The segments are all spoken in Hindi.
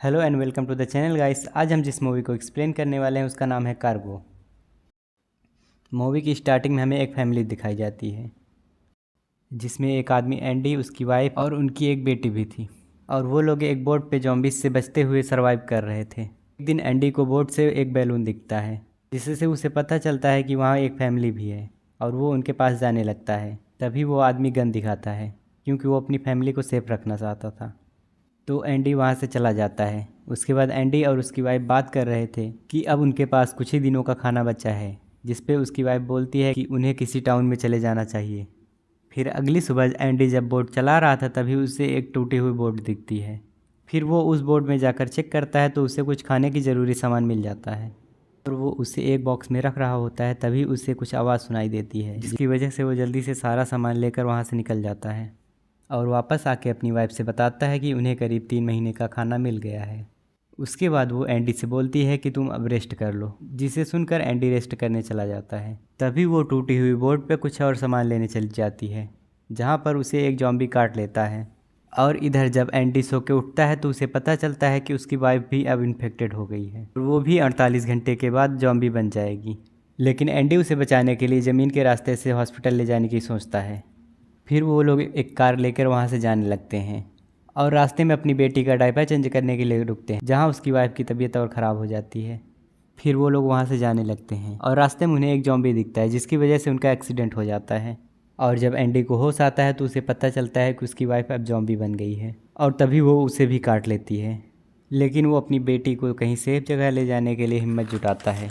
Hello and welcome to the channel guys. आज हम जिस मूवी को एक्सप्लेन करने वाले हैं उसका नाम है कार्गो। मूवी की स्टार्टिंग में हमें एक फैमिली दिखाई जाती है जिसमें एक आदमी एंडी, उसकी वाइफ और उनकी एक बेटी भी थी। और वो लोग एक बोट पे जॉम्बिस से बचते हुए सरवाइव कर रहे थे। एक दिन एंडी को बोट से एक बैलून दिखता है जिससे उसे पता चलता है कि वहाँ एक फैमिली भी है और वो उनके पास जाने लगता है। तभी वो आदमी गन दिखाता है क्योंकि वो अपनी फैमिली को सेफ रखना चाहता था। तो एंडी वहाँ से चला जाता है। उसके बाद एंडी और उसकी वाइफ बात कर रहे थे कि अब उनके पास कुछ ही दिनों का खाना बचा है, जिस पे उसकी वाइफ बोलती है कि उन्हें किसी टाउन में चले जाना चाहिए। फिर अगली सुबह एंडी जब बोट चला रहा था तभी उसे एक टूटी हुई बोट दिखती है। फिर वो उस बोट में जाकर चेक करता है तो उसे कुछ खाने की ज़रूरी सामान मिल जाता है और वो उसे एक बॉक्स में रख रहा होता है। तभी उसे कुछ आवाज़ सुनाई देती है जिसकी वजह से वो जल्दी से सारा सामान लेकर वहाँ से निकल जाता है और वापस आके अपनी वाइफ से बताता है कि उन्हें करीब 3 महीने का खाना मिल गया है। उसके बाद वो एंडी से बोलती है कि तुम अब रेस्ट कर लो, जिसे सुनकर एंडी रेस्ट करने चला जाता है। तभी वो टूटी हुई बोट पे कुछ और सामान लेने चली जाती है जहाँ पर उसे एक जॉम्बी काट लेता है। और इधर जब एंडी सो के उठता है तो उसे पता चलता है कि उसकी वाइफ भी अब इन्फेक्टेड हो गई है और वो भी 48 घंटे के बाद जॉम्बी बन जाएगी। लेकिन एंडी उसे बचाने के लिए ज़मीन के रास्ते से हॉस्पिटल ले जाने की सोचता है। फिर वो लोग एक कार लेकर वहाँ से जाने लगते हैं और रास्ते में अपनी बेटी का डायपर चेंज करने के लिए रुकते हैं जहाँ उसकी वाइफ की तबीयत और ख़राब हो जाती है। फिर वो लोग वहाँ से जाने लगते हैं और रास्ते में उन्हें एक जॉम्बी दिखता है जिसकी वजह से उनका एक्सीडेंट हो जाता है। और जब एंडी को होश आता है तो उसे पता चलता है कि उसकी वाइफ अब जॉम्बी बन गई है और तभी वो उसे भी काट लेती है। लेकिन वो अपनी बेटी को कहीं सेफ जगह ले जाने के लिए हिम्मत जुटाता है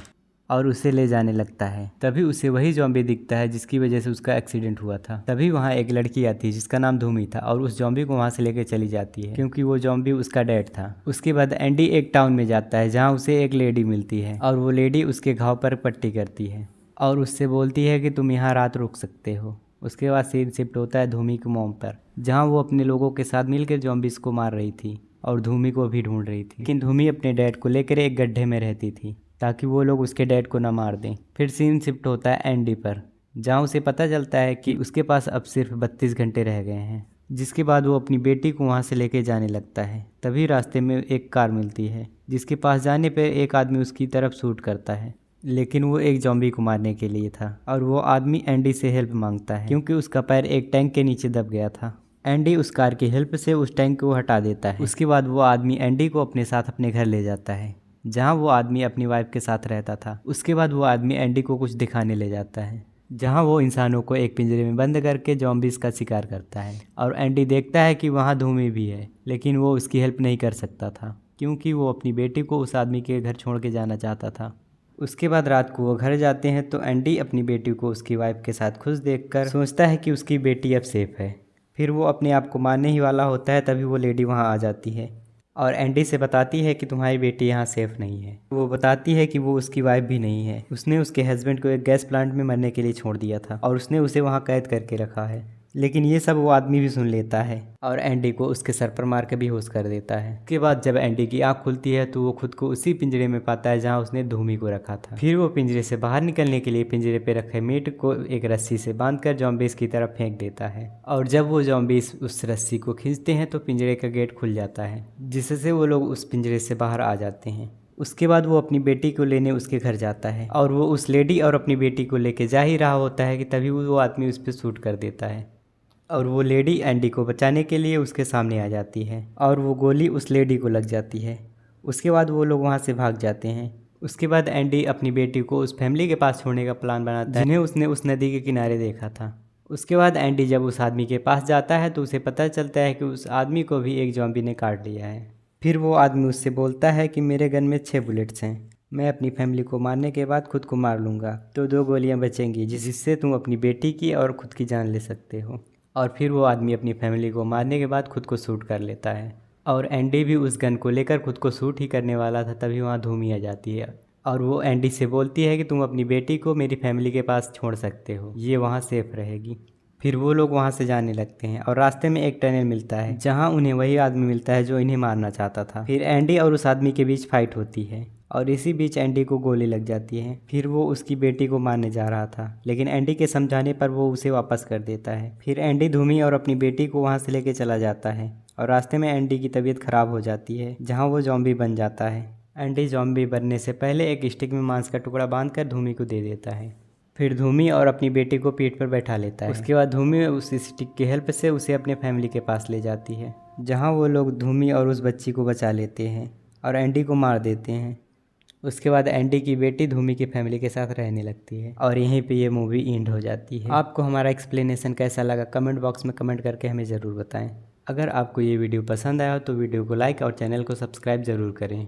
और उसे ले जाने लगता है। तभी उसे वही जॉम्बी दिखता है जिसकी वजह से उसका एक्सीडेंट हुआ था। तभी वहाँ एक लड़की आती है जिसका नाम धूमी था और उस जॉम्बी को वहाँ से लेकर चली जाती है क्योंकि वो जॉम्बी उसका डैड था। उसके बाद एंडी एक टाउन में जाता है जहाँ उसे एक लेडी मिलती है और वो लेडी उसके घाव पर पट्टी करती है और उससे बोलती है कि तुम यहाँ रात रुक सकते हो। उसके बाद सीन शिफ्ट होता है धूमी की मोम पर, जहाँ वो अपने लोगों के साथ मिलकर जॉम्बिस को मार रही थी और धूमी को भी ढूंढ रही थी। लेकिन धूमी अपने डैड को लेकर एक गड्ढे में रहती थी ताकि वो लोग उसके डैड को ना मार दें। फिर सीन शिफ्ट होता है एंडी पर, जहाँ उसे पता चलता है कि उसके पास अब सिर्फ 32 घंटे रह गए हैं। जिसके बाद वो अपनी बेटी को वहाँ से लेके जाने लगता है। तभी रास्ते में एक कार मिलती है जिसके पास जाने पर एक आदमी उसकी तरफ शूट करता है, लेकिन वो एक जॉम्बी को मारने के लिए था और वो आदमी एंडी से हेल्प मांगता है क्योंकि उसका पैर एक टैंक के नीचे दब गया था। एंडी उस कार की हेल्प से उस टैंक को हटा देता है। उसके बाद वो आदमी एंडी को अपने साथ अपने घर ले जाता है जहाँ वो आदमी अपनी वाइफ के साथ रहता था। उसके बाद वो आदमी एंडी को कुछ दिखाने ले जाता है जहाँ वो इंसानों को एक पिंजरे में बंद करके जॉम्बिस का शिकार करता है। और एंडी देखता है कि वहाँ धूमी भी है, लेकिन वो उसकी हेल्प नहीं कर सकता था क्योंकि वो अपनी बेटी को उस आदमी के घर छोड़ के जाना चाहता था। उसके बाद रात को वो घर जाते हैं तो एंडी अपनी बेटी को उसकी वाइफ के साथ खुश देखकर सोचता है कि उसकी बेटी अब सेफ है। फिर वो अपने आप को मारने ही वाला होता है तभी वो लेडी वहाँ आ जाती है और एंडी से बताती है कि तुम्हारी बेटी यहाँ सेफ नहीं है। वो बताती है कि वो उसकी वाइफ भी नहीं है, उसने उसके हस्बैंड को एक गैस प्लांट में मरने के लिए छोड़ दिया था और उसने उसे वहाँ कैद करके रखा है। लेकिन ये सब वो आदमी भी सुन लेता है और एंडी को उसके सर पर मार के बेहोश कर देता है। उसके बाद जब एंडी की आँख खुलती है तो वो खुद को उसी पिंजरे में पाता है जहाँ उसने धूमी को रखा था। फिर वो पिंजरे से बाहर निकलने के लिए पिंजरे पे रखे मीट को एक रस्सी से बांधकर जॉम्बिस की तरफ फेंक देता है और जब वो जॉम्बिस उस रस्सी को खींचते हैं तो पिंजरे का गेट खुल जाता है जिससे वो लोग उस पिंजरे से बाहर आ जाते हैं। उसके बाद वो अपनी बेटी को लेने उसके घर जाता है और वो उस लेडी और अपनी बेटी को लेके जा ही रहा होता है कि तभी वो आदमी उस पर शूट कर देता है और वो लेडी एंडी को बचाने के लिए उसके सामने आ जाती है और वो गोली उस लेडी को लग जाती है। उसके बाद वो लोग वहाँ से भाग जाते हैं। उसके बाद एंडी अपनी बेटी को उस फैमिली के पास छोड़ने का प्लान बनाता है जिन्हें उसने उस नदी के किनारे देखा था। उसके बाद एंडी जब उस आदमी के पास जाता है तो उसे पता चलता है कि उस आदमी को भी एक जॉम्बी ने काट लिया है। फिर वो आदमी उससे बोलता है कि मेरे गन में 6 बुलेट्स हैं, मैं अपनी फैमिली को मारने के बाद खुद को मार लूँगा तो 2 गोलियाँ बचेंगी जिससे तुम अपनी बेटी की और खुद की जान ले सकते हो। और फिर वो आदमी अपनी फैमिली को मारने के बाद खुद को शूट कर लेता है और एंडी भी उस गन को लेकर खुद को शूट ही करने वाला था तभी वहाँ धूमी आ जाती है और वो एंडी से बोलती है कि तुम अपनी बेटी को मेरी फैमिली के पास छोड़ सकते हो, ये वहाँ सेफ रहेगी। फिर वो लोग वहाँ से जाने लगते हैं और रास्ते में एक टनल मिलता है जहाँ उन्हें वही आदमी मिलता है जो इन्हें मारना चाहता था। फिर एंडी और उस आदमी के बीच फाइट होती है और इसी बीच एंडी को गोली लग जाती है। फिर वो उसकी बेटी को मारने जा रहा था लेकिन एंडी के समझाने पर वो उसे वापस कर देता है। फिर एंडी धूमी और अपनी बेटी को वहाँ से लेके चला जाता है और रास्ते में एंडी की तबीयत ख़राब हो जाती है, जहाँ वो ज़ॉम्बी बन जाता है। एंडी ज़ॉम्बी बनने से पहले एक स्टिक में मांस का टुकड़ा बांधकर धूमी को दे देता है। फिर धूमी और अपनी बेटी को पीठ पर बैठा लेता है। उसके बाद धूमी उस स्टिक की हेल्प से उसे अपने फैमिली के पास ले जाती है, जहाँ वो लोग धूमी और उस बच्ची को बचा लेते हैं और एंडी को मार देते हैं। उसके बाद एंडी की बेटी धूमी की फैमिली के साथ रहने लगती है और यहीं पे ये मूवी एंड हो जाती है। आपको हमारा एक्सप्लेनेशन कैसा लगा कमेंट बॉक्स में कमेंट करके हमें ज़रूर बताएं। अगर आपको ये वीडियो पसंद आया हो तो वीडियो को लाइक और चैनल को सब्सक्राइब ज़रूर करें।